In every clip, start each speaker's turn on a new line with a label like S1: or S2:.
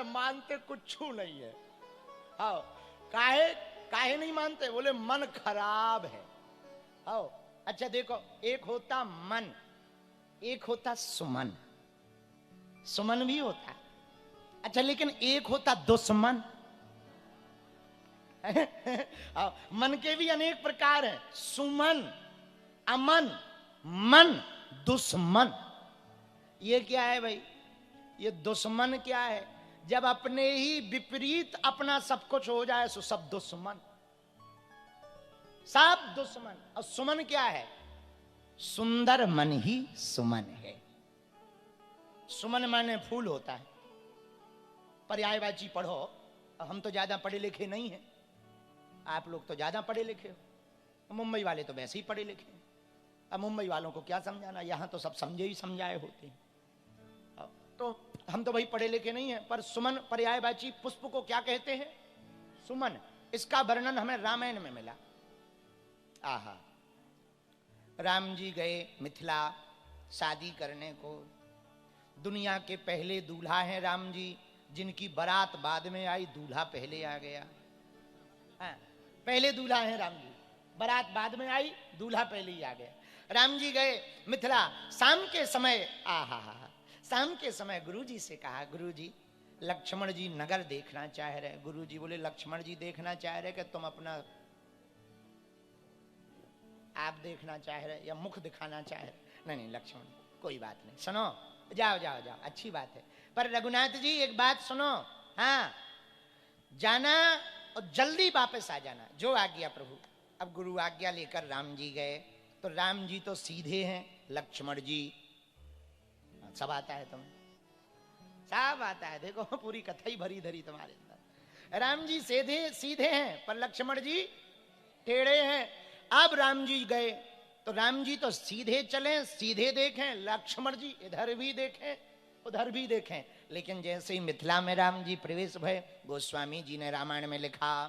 S1: है, मानते कुछ नहीं है। हाँ, काहे काहे नहीं मानते? बोले मन खराब है। हाँ, अच्छा देखो, एक होता मन, एक होता सुमन। सुमन भी होता, अच्छा लेकिन एक होता दुश्मन। मन के भी अनेक प्रकार हैं, सुमन, अमन, मन, दुश्मन। ये क्या है भाई? ये दुश्मन क्या है? जब अपने ही विपरीत अपना सब कुछ हो जाए सो सब दुश्मन, सब दुश्मन। और सुमन क्या है? सुंदर मन ही सुमन है। सुमन माने फूल होता है। पर्यायवाची पढ़ो। हम तो ज्यादा पढ़े लिखे नहीं हैं, आप लोग तो ज्यादा पढ़े लिखे हो, मुंबई वाले तो वैसे ही पढ़े लिखे हैं। अब मुंबई वालों को क्या समझाना, यहां तो सब समझे ही समझाए होते हैं। तो हम तो भाई पढ़े लिखे नहीं हैं, पर सुमन पर्यायवाची पुष्प को क्या कहते हैं? सुमन। इसका वर्णन हमें रामायण में मिला। आहा, राम जी गए मिथिला शादी करने को। दुनिया के पहले दूल्हा हैं राम जी, जिनकी बारात बाद में आई, दूल्हा पहले आ गया। हाँ, पहले दूल्हा हैं राम जी, बारात बाद में आई, दूल्हा पहले ही आ गया। राम जी गए मिथिला, शाम के समय, आहा, शाम के समय गुरुजी से कहा, गुरुजी लक्ष्मण जी नगर देखना चाह रहे। गुरुजी बोले लक्ष्मण जी देखना चाह रहे कि तुम अपना आप देखना चाह रहे या मुख दिखाना चाह रहे? नहीं नहीं लक्ष्मण, कोई बात नहीं, सुनो, जाओ जाओ जाओ, अच्छी बात है, पर रघुनाथ जी एक बात सुनो, हाँ जाना और जल्दी वापस आ जाना, जो आज्ञा प्रभु। अब गुरु आज्ञा लेकर राम जी गए। तो राम जी तो सीधे हैं, लक्ष्मण जी सब आता है तुम्हें, सब आता है, देखो पूरी कथा ही भरी धरी तुम्हारे अंदर। राम जी सीधे सीधे हैं, पर लक्ष्मण जी टेढ़े हैं। अब राम जी गए तो राम जी तो सीधे चले, सीधे देखें, लक्ष्मण जी इधर भी देखें उधर भी देखें। लेकिन जैसे ही मिथिला में राम जी प्रवेश भय, गोस्वामी जी ने रामायण में लिखा,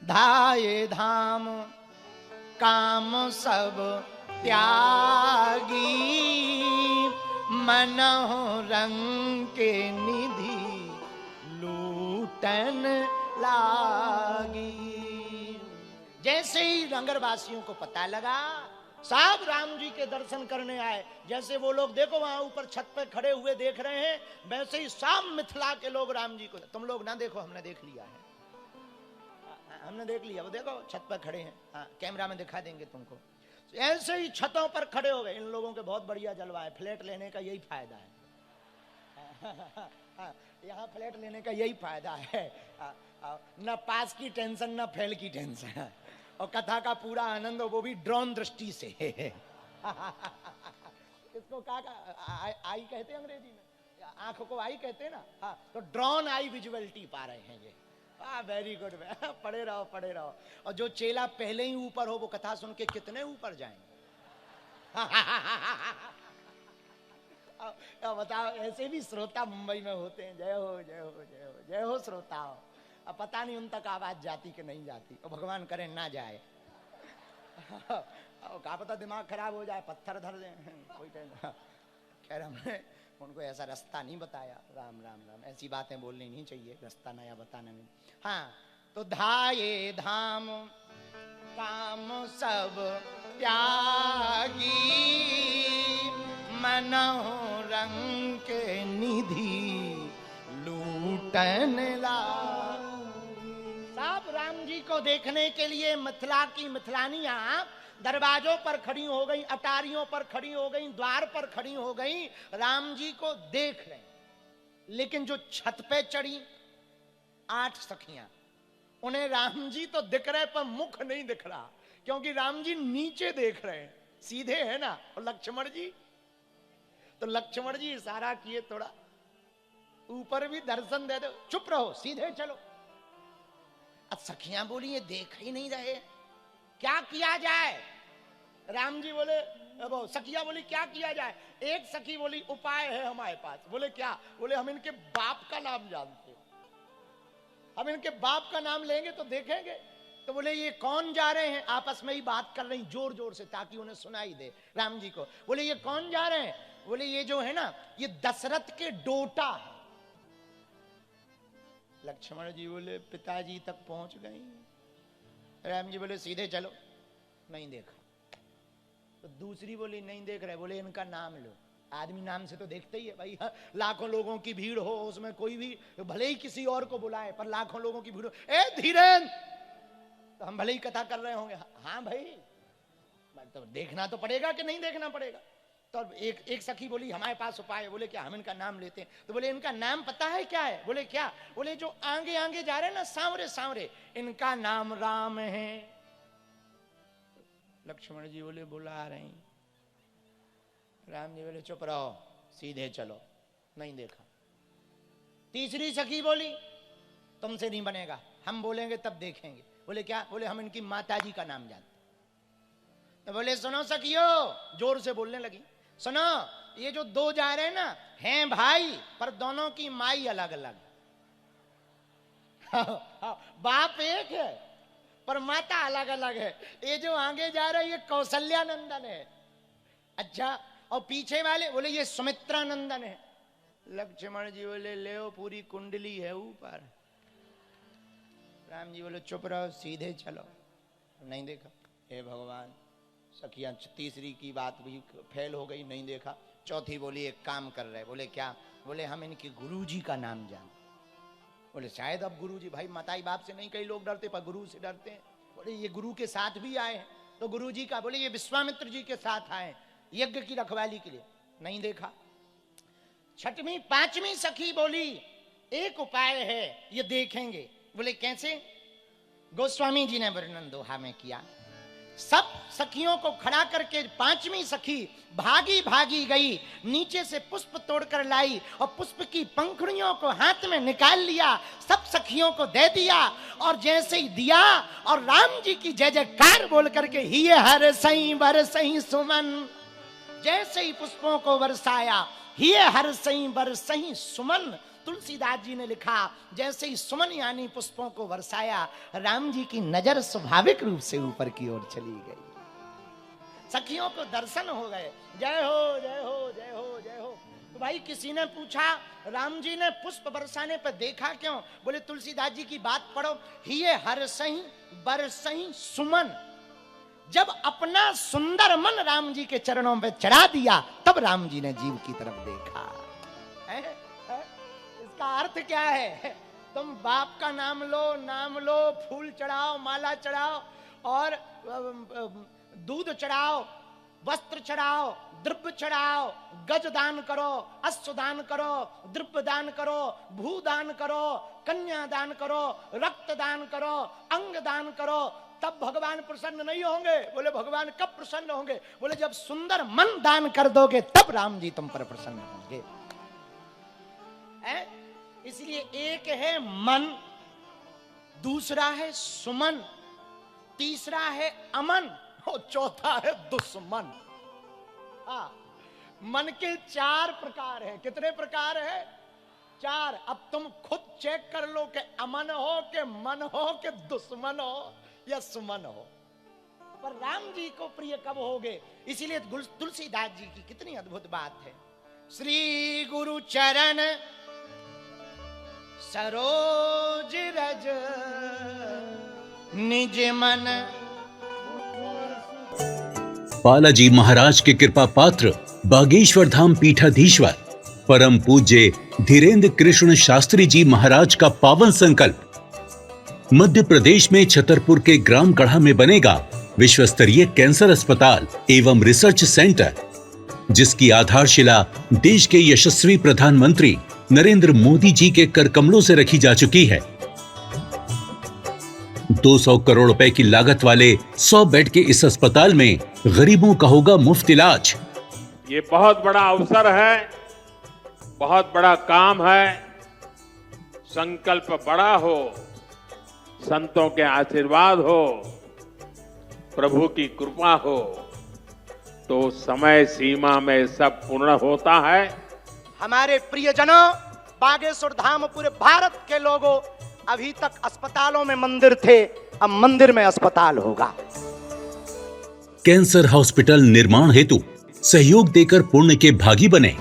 S1: धाये धाम काम सब त्यागी, मनहु रंग के निधि लूटन लागी। जैसे ही नगरवासियों को पता लगा, सब राम जी के दर्शन करने आए। जैसे वो लोग देखो वहां ऊपर छत पे खड़े हुए देख रहे हैं, वैसे ही सब मिथिला के लोग राम जी को, तुम लोग ना देखो, हमने देख लिया है, हमने देख लिया, वो देखो छत पर खड़े हैं, हाँ कैमरा में दिखा देंगे तुमको। ऐसे ही छतों पर खड़े हो गए। इन लोगों के बहुत बढ़िया जलवा है, फ्लैट लेने का यही फायदा है। यहाँ फ्लैट लेने का यही फायदा है, न पास की टेंशन न फेल की टेंशन, और कथा का पूरा आनंद, वो भी ड्रोन दृष्टि से। इसको क्या आई कहते हैं अंग्रेजी में, आंख को आई कहते हैं ना, हाँ, तो ड्रोन आई विजुअलिटी पा रहे हैं ये। वेरी गुड, पढ़े रहो पढ़े रहो। और जो चेला पहले ही ऊपर हो, वो कथा सुन के कितने ऊपर जाएंगे। बताओ, ऐसे भी श्रोता मुंबई में होते हैं। जय हो जय हो जय हो जय हो श्रोताओं। अब पता नहीं उन तक आवाज जाती कि नहीं जाती, और भगवान करे ना जाए। क्या पता दिमाग खराब हो जाए, पत्थर धर दें, कोई टेंशन। खैर हमने उनको ऐसा रास्ता नहीं बताया। राम राम राम, ऐसी बातें बोलनी नहीं चाहिए, रास्ता नया बताने में। हाँ, तो धाये धाम काम सब त्यागी, मनहु रंग के निधि लूटन लागी। सब राम जी को देखने के लिए मिथिला की मिथिलानियां दरवाजों पर खड़ी हो गई, अटारियों पर खड़ी हो गई, द्वार पर खड़ी हो गई, राम जी को देख रहे। लेकिन जो छत पे चढ़ी 8 सखियां, उन्हें राम जी तो दिख रहे पर मुख नहीं दिख रहा, क्योंकि राम जी नीचे देख रहे हैं, सीधे है ना। और लक्ष्मण जी, तो लक्ष्मण जी इशारा किए थोड़ा ऊपर भी दर्शन दे दो, चुप रहो सीधे चलो। अब सखियां बोली ये देख ही नहीं रहे, क्या किया जाए? राम जी बोले, वो सखिया बोली क्या किया जाए? एक सखी बोली उपाय है हमारे पास। बोले क्या? बोले हम इनके बाप का नाम जानते, हम इनके बाप का नाम लेंगे तो देखेंगे। तो बोले ये कौन जा रहे हैं? आपस में ही बात कर रही जोर जोर से, ताकि उन्हें सुनाई दे राम जी को। बोले ये कौन जा रहे हैं? बोले ये जो है ना, ये दशरथ के डोटा है। लक्ष्मण जी बोले पिताजी तक पहुंच गई। राम जी बोले सीधे चलो, नहीं देखा। तो दूसरी बोली नहीं देख रहे, बोले इनका नाम लो। आदमी नाम से तो देखते ही है भाई। लाखों लोगों की भीड़ हो, उसमें कोई भी भले ही किसी और को बुलाए, पर लाखों लोगों की भीड़ हो, ए धीरेन्द्र, तो हम भले ही कथा कर रहे होंगे, हाँ भाई, तो देखना तो पड़ेगा कि नहीं देखना पड़ेगा। तो एक सखी बोली हमारे पास उपाय है। बोले क्या? हम इनका नाम लेते हैं। तो बोले इनका नाम पता है क्या है? बोले क्या? बोले जो आगे आगे जा रहे हैं ना, सांवरे सांवरे, इनका नाम राम है। लक्ष्मण जी बोले बुला रहे हैं। राम जी बोले चुप रहो, सीधे चलो, नहीं देखा। तीसरी सखी बोली तुमसे नहीं बनेगा, हम बोलेंगे तब देखेंगे। बोले क्या? बोले हम इनकी माता जी का नाम जानते। तो बोले सुनो सखियो, जोर से बोलने लगी, सुनो, ये जो दो जा रहे हैं ना, हैं भाई, पर दोनों की माई अलग अलग। बाप एक है पर माता अलग अलग है। ये जो आगे जा रहे हैं ये कौशल्या नंदन है, अच्छा, और पीछे वाले बोले ये सुमित्रा नंदन है। लक्ष्मण जी बोले ले पूरी कुंडली है ऊपर। राम जी बोले चुप रहो, सीधे चलो, नहीं देखा। हे भगवान, सखियां तीसरी की बात भी फेल हो गई, नहीं देखा। चौथी बोली एक काम कर रहे। बोले क्या? बोले हम इनके गुरुजी का नाम जानते। बोले शायद अब गुरुजी, भाई माताई बाप से नहीं कई लोग डरते, पर गुरु से डरते हैं। बोले ये गुरु के साथ भी आए हैं, तो गुरुजी का। बोले ये विश्वामित्र जी के साथ आए यज्ञ की रखवाली के लिए, नहीं देखा। छठवीं पांचवी सखी बोली एक उपाय है, ये देखेंगे। बोले कैसे? गोस्वामी जी ने वर्णन दोहा में किया। सब सखियों को खड़ा करके पांचवी सखी भागी भागी गई, नीचे से पुष्प तोड़कर लाई और पुष्प की पंखुड़ियों को हाथ में निकाल लिया, सब सखियों को दे दिया। और जैसे ही दिया और राम जी की जय जयकार बोल करके ही हर सही बर सही सुमन, जैसे ही पुष्पों को बरसाया, ही हर सही बर सही सुमन। तुलसीदास जी ने लिखा जैसे ही सुमन यानी पुष्पों को बरसाया, राम जी की नजर स्वाभाविक रूप से ऊपर की ओर चली गई। सखियों को दर्शन हो गए। जय हो जय हो जय हो जय हो। तो भाई किसी ने पूछा राम जी ने पुष्प बरसाने पर देखा क्यों? बोले तुलसीदास जी की बात पढ़ो, ही हर सही बर सही सुमन। जब अपना सुंदर मन राम जी के चरणों में चढ़ा दिया, तब राम जी ने जीव की तरफ देखा। इसका अर्थ क्या है? तुम बाप का नाम लो, फूल चढ़ाओ, माला चढ़ाओ, और दूध चढ़ाओ, वस्त्र चढ़ाओ, द्रव्य चढ़ाओ, गज दान करो, अश्व दान करो, द्रव्य दान करो, भू दान करो, कन्या दान करो, रक्त दान करो, अंग दान करो, तब भगवान प्रसन्न नहीं होंगे। बोले भगवान कब प्रसन्न होंगे? बोले जब सुंदर मन दान कर दोगे, तब राम जी तुम पर प्रसन्न होंगे। इसलिए एक है मन, दूसरा है सुमन, तीसरा है अमन, और चौथा है दुश्मन। मन के 4 प्रकार है। कितने प्रकार है? 4। अब तुम खुद चेक कर लो कि अमन हो, कि मन हो, कि दुश्मन हो या सुमन हो। पर राम जी को प्रिय कब होगे? इसीलिए तुलसीदास जी की कितनी अद्भुत बात है। श्री गुरु चरण सरोज रज निज मन।
S2: बालाजी महाराज के कृपा पात्र बागेश्वर धाम पीठाधीश्वर परम पूज्य धीरेन्द्र कृष्ण शास्त्री जी महाराज का पावन संकल्प। मध्य प्रदेश में छतरपुर के ग्राम गढ़ा में बनेगा विश्व स्तरीय कैंसर अस्पताल एवं रिसर्च सेंटर, जिसकी आधारशिला देश के यशस्वी प्रधानमंत्री नरेंद्र मोदी जी के कर कमलों से रखी जा चुकी है। 200 करोड़ रुपए की लागत वाले 100 बेड के इस अस्पताल में गरीबों का होगा मुफ्त इलाज।
S3: ये बहुत बड़ा अवसर है, बहुत बड़ा काम है। संकल्प बड़ा हो, संतों के आशीर्वाद हो, प्रभु की कृपा हो, तो समय सीमा में सब पूर्ण होता है।
S1: हमारे प्रियजनों, बागेश्वर धाम पूरे भारत के लोगों, अभी तक अस्पतालों में मंदिर थे, अब मंदिर में अस्पताल होगा।
S2: कैंसर हॉस्पिटल निर्माण हेतु सहयोग देकर पुण्य के भागी बने।